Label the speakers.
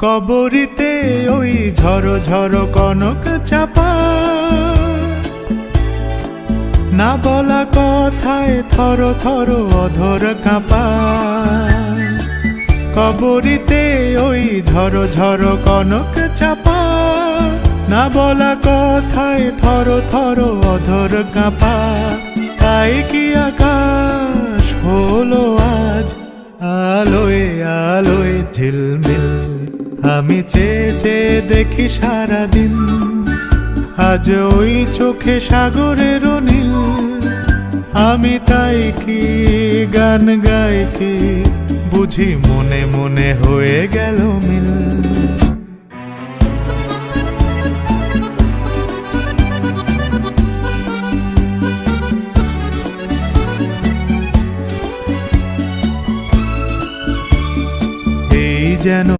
Speaker 1: কবরীতে ওই ঝড়ো ঝড়ো কনক চাপা, না বলা কথায় থর থর অধর কাঁপা। কবরীতে ওই ঝড়ো ঝড়ো কনক চাপা, না বলা কথায় থর থর অধর কাঁপা। তাই কি আকাশ হলো আজ আলোয় আলোয় ঝিলমিল, আমি চেয়ে চেয়ে দেখি সারাদিন, আজ ওই চোখে সাগরের নীল। আমি তাই কি গান গাই কি বুঝি মনে মনে হয়ে গেল মিল। এই যেন